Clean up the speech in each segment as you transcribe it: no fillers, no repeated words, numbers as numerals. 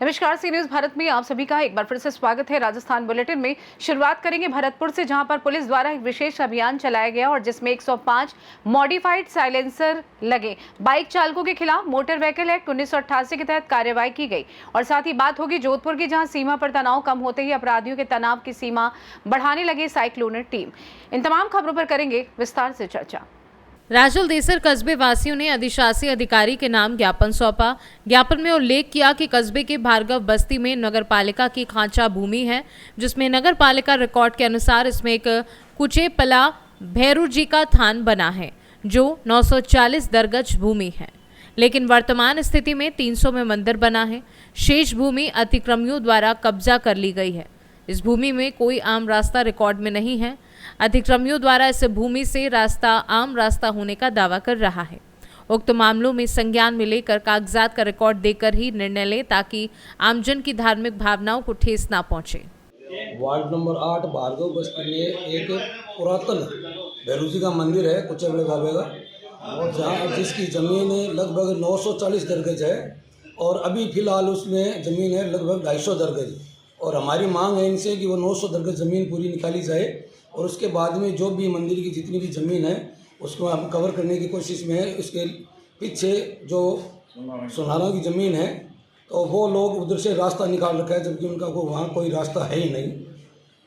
नमस्कार, सी न्यूज भारत में आप सभी का एक बार फिर से स्वागत है। राजस्थान बुलेटिन में शुरुआत करेंगे भरतपुर से, जहां पर पुलिस द्वारा एक विशेष अभियान चलाया गया और जिसमें 105 मॉडिफाइड साइलेंसर लगे बाइक चालकों के खिलाफ मोटर व्हीकल एक्ट 1988 के तहत कार्रवाई की गई। और साथ ही बात होगी जोधपुर की, जहां सीमा पर तनाव कम होते ही अपराधियों के तनाव की सीमा बढ़ाने लगे साइक्लोनर टीम। इन तमाम खबरों पर करेंगे विस्तार से चर्चा। राजल देसर कस्बे वासियों ने अधिशासी अधिकारी के नाम ज्ञापन सौंपा। ज्ञापन में उल्लेख किया कि कस्बे के भार्गव बस्ती में नगर पालिका की खांचा भूमि है, जिसमें नगर पालिका रिकॉर्ड के अनुसार इसमें एक कुचेपला भैरू जी का थान बना है जो 940 दरगज भूमि है, लेकिन वर्तमान स्थिति में 300 में मंदिर बना है। शेष भूमि अतिक्रमियों द्वारा कब्जा कर ली गई है। इस भूमि में कोई आम रास्ता रिकॉर्ड में नहीं है। अतिक्रमियों द्वारा इस भूमि से रास्ता आम रास्ता होने का दावा कर रहा है। उक्त मामलों में संज्ञान में लेकर कागजात का रिकॉर्ड देकर ही निर्णय ले, ताकि आमजन की धार्मिक भावनाओं को ठेस ना पहुंचे। वार्ड नंबर 8 भार्गव बस्ती में एक पुरातन भैरू जी का मंदिर है, कुचेबड़े बाबे का, जहाँ जिसकी ज़मीन लगभग 940 दरगज है और अभी फ़िलहाल उसमें ज़मीन है लगभग 250 दरगज। और हमारी मांग है इनसे कि वो 900 दरगज ज़मीन पूरी निकाली जाए और उसके बाद में जो भी मंदिर की जितनी भी ज़मीन है उसको हम कवर करने की कोशिश में है। उसके पीछे जो सुनारों की ज़मीन है तो वो लोग उधर से रास्ता निकाल रखा है, जबकि उनका वहाँ कोई रास्ता है ही नहीं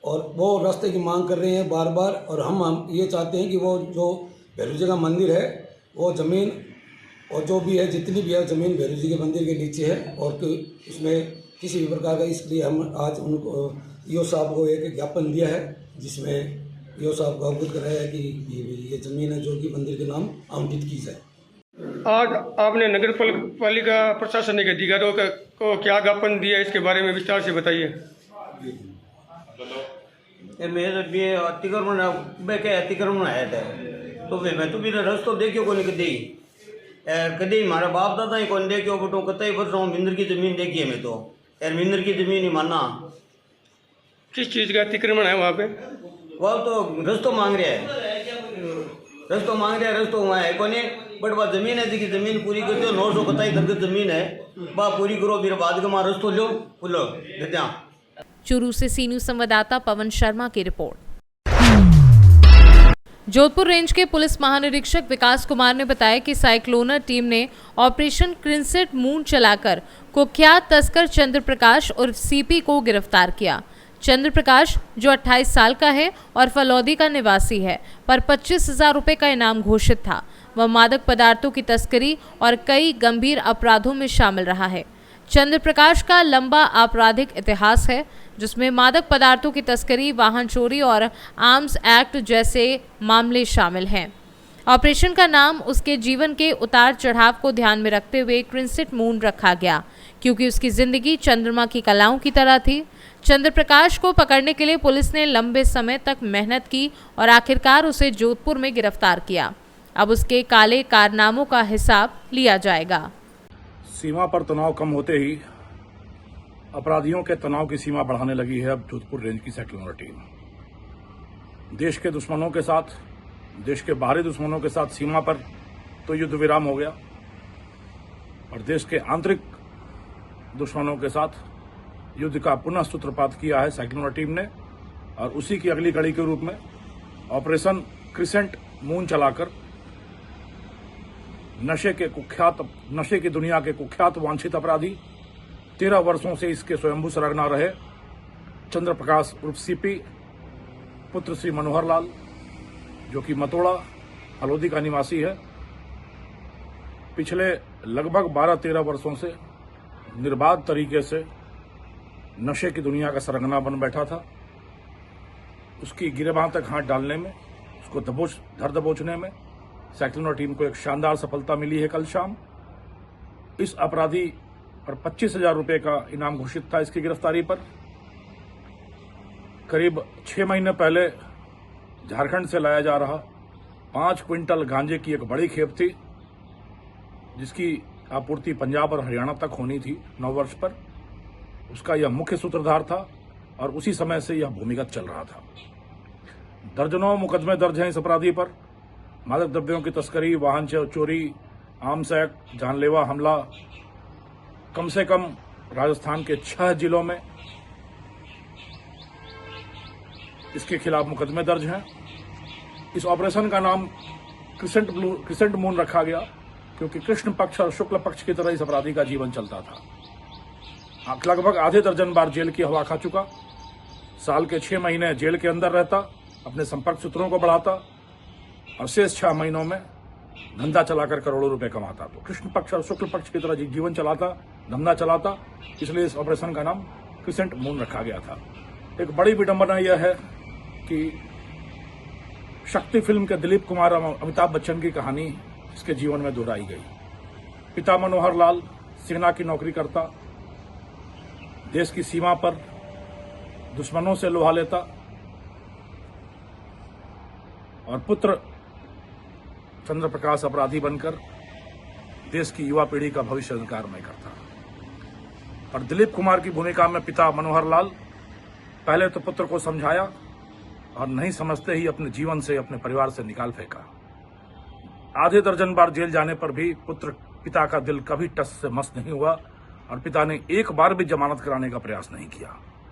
और वो रास्ते की मांग कर रहे हैं बार बार। और हम ये चाहते हैं कि वो जो भैरू जी का मंदिर है वो ज़मीन और जो भी है जितनी भी है ज़मीन भैरू जी के मंदिर के नीचे है और उसमें किसी भी प्रकार का, इसलिए हम आज उनको ईओ साहब को एक ज्ञापन दिया है जिसमें ईओ साहब को अवगत कराया है कि ये ज़मीन है जो कि मंदिर के नाम आवंटित की जाए। आज आपने नगर पालिका प्रशासनिक अधिकारियों को क्या ज्ञापन दिया, इसके बारे में विस्तार से बताइए। अतिक्रमण आया था तो मैं तो मेरा रस्तो देखियो को नहीं कदी हमारा बाप दादा ही कौन देखियो बटो कतई वर्ष मिंदर की ज़मीन देखी है। मैं तो यार मिंदर की ज़मीन ही माना। किस चीज़ का अतिक्रमण है वहाँ पे? वह तो रस्तो मांग रहा है, रस्तो वहाँ है कौन, बट वह ज़मीन है जिसकी ज़मीन पूरी कर दो। 927 दरगज ज़मीन है, वह पूरी करो, फिर बाद का वहाँ रस्तो लो बोलो देते। चूरू से सी न्यूज संवाददाता पवन शर्मा की रिपोर्ट। जोधपुर रेंज के पुलिस महानिरीक्षक विकास कुमार ने बताया कि साइक्लोनर टीम ने ऑपरेशन क्रिंसेट मून चलाकर कुख्यात तस्कर चंद्र प्रकाश और सीपी को गिरफ्तार किया। चंद्र प्रकाश, जो 28 साल का है और फलौदी का निवासी है, पर 25,000 रुपये का इनाम घोषित था। वह मादक पदार्थों की तस्करी और कई गंभीर अपराधों में शामिल रहा है। चंद्र प्रकाश का लंबा आपराधिक इतिहास है, जिसमें मादक पदार्थों की तस्करी, वाहन चोरी और आर्म्स एक्ट जैसे मामले शामिल हैं। ऑपरेशन का नाम उसके जीवन के उतार चढ़ाव को ध्यान में रखते हुए क्रिंसेट मून रखा गया, क्योंकि उसकी जिंदगी चंद्रमा की कलाओं की तरह थी। चंद्र प्रकाश को पकड़ने के लिए पुलिस ने लंबे समय तक मेहनत की और आखिरकार उसे जोधपुर में गिरफ्तार किया। अब उसके काले कारनामों का हिसाब लिया जाएगा। सीमा पर तनाव कम होते ही अपराधियों के तनाव की सीमा बढ़ाने लगी है अब जोधपुर रेंज की साइक्लोनर टीम। देश के दुश्मनों के साथ, देश के बाहरी दुश्मनों के साथ सीमा पर तो युद्ध विराम हो गया और देश के आंतरिक दुश्मनों के साथ युद्ध का पुनः सूत्रपात किया है साइक्लोनर टीम ने। और उसी की अगली कड़ी के रूप में ऑपरेशन क्रिसेंट मून चलाकर नशे की दुनिया के कुख्यात वांछित अपराधी, 13 वर्षों से इसके स्वयंभू सरगना रहे चंद्र प्रकाश उर्फ सीपी, पुत्र श्री मनोहर लाल, जो कि मतोड़ा हलोदी का निवासी है, पिछले लगभग 12-13 वर्षों से निर्बाध तरीके से नशे की दुनिया का सरगना बन बैठा था। उसकी गिरेबान तक हाथ डालने में, उसको धर दबोचने में साइक्लोनर टीम को एक शानदार सफलता मिली है कल शाम। इस अपराधी पर 25,000 रुपये का इनाम घोषित था इसकी गिरफ्तारी पर। करीब 6 महीने पहले झारखंड से लाया जा रहा 5 क्विंटल गांजे की एक बड़ी खेप थी, जिसकी आपूर्ति पंजाब और हरियाणा तक होनी थी 9 वर्ष पर। उसका यह मुख्य सूत्रधार था और उसी समय से यह भूमिगत चल रहा था। दर्जनों मुकदमे दर्ज हैं इस अपराधी पर मादक द्रव्यों की तस्करी, वाहन चोरी, आर्म्स एक्ट, जानलेवा हमला, कम से कम राजस्थान के 6 जिलों में इसके खिलाफ मुकदमे दर्ज हैं। इस ऑपरेशन का नाम क्रिसेंट मून रखा गया क्योंकि कृष्ण पक्ष और शुक्ल पक्ष की तरह इस अपराधी का जीवन चलता था। लगभग आधे दर्जन बार जेल की हवा खा चुका, साल के 6 महीने जेल के अंदर रहता, अपने संपर्क सूत्रों को बढ़ाता और शेष 6 महीनों में धंधा चलाकर करोड़ों रुपए कमाता। तो कृष्ण पक्ष और शुक्ल पक्ष की तरह जीवन चलाता, धंधा चलाता, इसलिए इस ऑपरेशन का नाम क्रिसेंट मून रखा गया था। एक बड़ी विडंबना यह है कि शक्ति फिल्म के दिलीप कुमार और अमिताभ बच्चन की कहानी इसके जीवन में दोहराई गई। पिता मनोहर लाल सेना की नौकरी करता, देश की सीमा पर दुश्मनों से लोहा लेता और पुत्र चंद्र प्रकाश अपराधी बनकर देश की युवा पीढ़ी का भविष्य अंधकारमय करता। और दिलीप कुमार की भूमिका में पिता मनोहर लाल पहले तो पुत्र को समझाया और नहीं समझते ही अपने जीवन से, अपने परिवार से निकाल फेंका। आधे दर्जन बार जेल जाने पर भी पिता का दिल कभी टस से मस नहीं हुआ और पिता ने एक बार भी जमानत कराने का प्रयास नहीं किया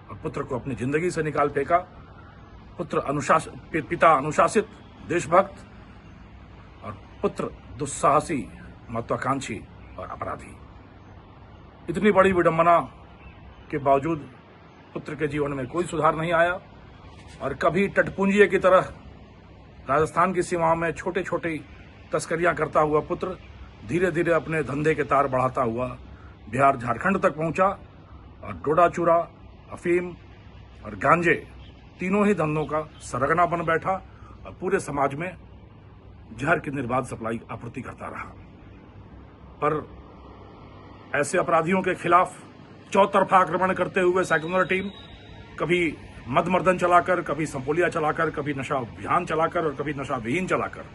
और पुत्र को अपनी जिंदगी से निकाल फेंका। पिता अनुशासित, देशभक्त और पुत्र दुस्साहसी, महत्वाकांक्षी और अपराधी। इतनी बड़ी विडंबना के बावजूद पुत्र के जीवन में कोई सुधार नहीं आया और कभी टटपुंजिये की तरह राजस्थान की सीमाओं में छोटे छोटे तस्करियां करता हुआ पुत्र धीरे धीरे अपने धंधे के तार बढ़ाता हुआ बिहार, झारखंड तक पहुंचा और डोडा चूरा, अफीम और गांजे तीनों ही धंधों का सरगना बन बैठा और पूरे समाज में जहर की निर्बाध सप्लाई आपूर्ति करता रहा। पर ऐसे अपराधियों के खिलाफ चौतरफा आक्रमण करते हुए साइक्लोनर टीम कभी मदमर्दन चलाकर, कभी संपोलिया चलाकर, कभी नशा अभियान चलाकर और कभी नशा विहीन चलाकर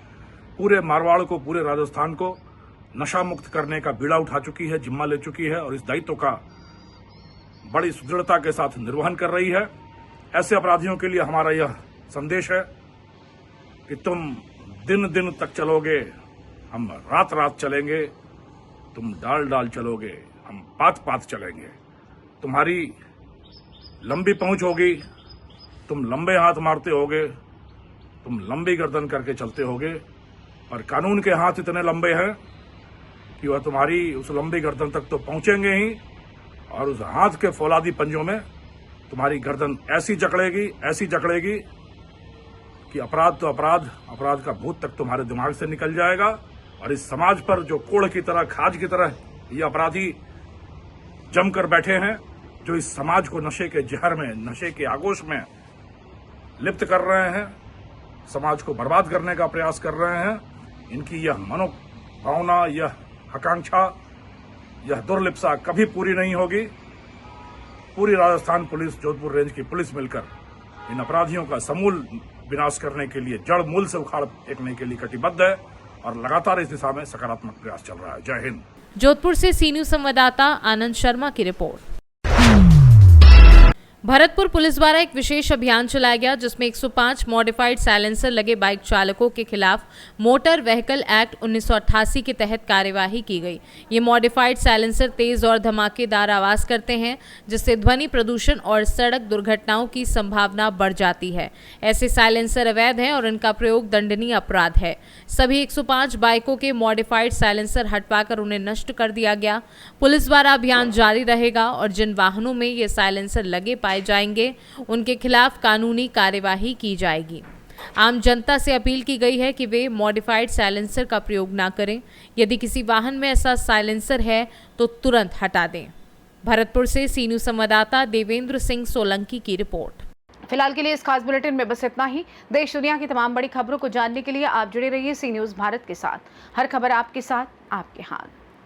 पूरे मारवाड़ को, पूरे राजस्थान को नशा मुक्त करने का बीड़ा उठा चुकी है, जिम्मा ले चुकी है और इस दायित्व का बड़ी सुदृढ़ता के साथ निर्वहन कर रही है। ऐसे अपराधियों के लिए हमारा यह संदेश है कि तुम दिन दिन तक चलोगे, हम रात रात चलेंगे, तुम डाल डाल चलोगे, हम पात पात चलेंगे। तुम्हारी लंबी पहुंच होगी, तुम लंबे हाथ मारते होगे, तुम लंबी गर्दन करके चलते होगे, और कानून के हाथ इतने लंबे हैं कि वह तुम्हारी उस लंबी गर्दन तक तो पहुंचेंगे ही और उस हाथ के फौलादी पंजों में तुम्हारी गर्दन ऐसी जकड़ेगी कि अपराध तो अपराध का भूत तक तुम्हारे दिमाग से निकल जाएगा और इस समाज पर जो कोड़ की तरह, खाज की तरह ये अपराधी जमकर बैठे हैं, जो इस समाज को नशे के जहर में, नशे के आगोश में लिप्त कर रहे हैं, समाज को बर्बाद करने का प्रयास कर रहे हैं, इनकी यह मनोभावना, यह आकांक्षा, यह दुर्लिप्सा कभी पूरी नहीं होगी। पूरी राजस्थान पुलिस, जोधपुर रेंज की पुलिस मिलकर इन अपराधियों का समूल विनाश करने के लिए, जड़ मूल से उखाड़ फेंकने के लिए कटिबद्ध है और लगातार इस दिशा में सकारात्मक प्रयास चल रहा है। जय हिंद। जोधपुर से सी न्यूज संवाददाता आनंद शर्मा की रिपोर्ट। भरतपुर पुलिस द्वारा एक विशेष अभियान चलाया गया जिसमें 105 मॉडिफाइड साइलेंसर लगे बाइक चालकों के खिलाफ मोटर व्हीकल एक्ट 1988 के तहत कार्यवाही की गई। ये मॉडिफाइड साइलेंसर तेज और धमाकेदार आवाज करते हैं जिससे ध्वनि प्रदूषण और सड़क दुर्घटनाओं की संभावना बढ़ जाती है। ऐसे साइलेंसर अवैध हैं और इनका प्रयोग दंडनीय अपराध है। सभी 105 बाइकों के मॉडिफाइड साइलेंसर हटवाकर उन्हें नष्ट कर दिया गया। पुलिस द्वारा अभियान जारी रहेगा और जिन वाहनों में ये साइलेंसर लगे पाए जाएंगे उनके खिलाफ कानूनी कार्यवाही की जाएगी। आम जनता से अपील की गई है कि वे मॉडिफाइड साइलेंसर का प्रयोग ना करें। यदि किसी वाहन में ऐसा साइलेंसर है तो तुरंत हटा दें। भरतपुर से सी न्यूज संवाददाता देवेंद्र सिंह सोलंकी की रिपोर्ट। फिलहाल के लिए इस खास बुलेटिन में बस इतना ही। देश दुनिया की तमाम बड़ी खबरों को जानने के लिए आप जुड़े रहिए सी न्यूज भारत के साथ। हर खबर आपके साथ, आपके हाथ।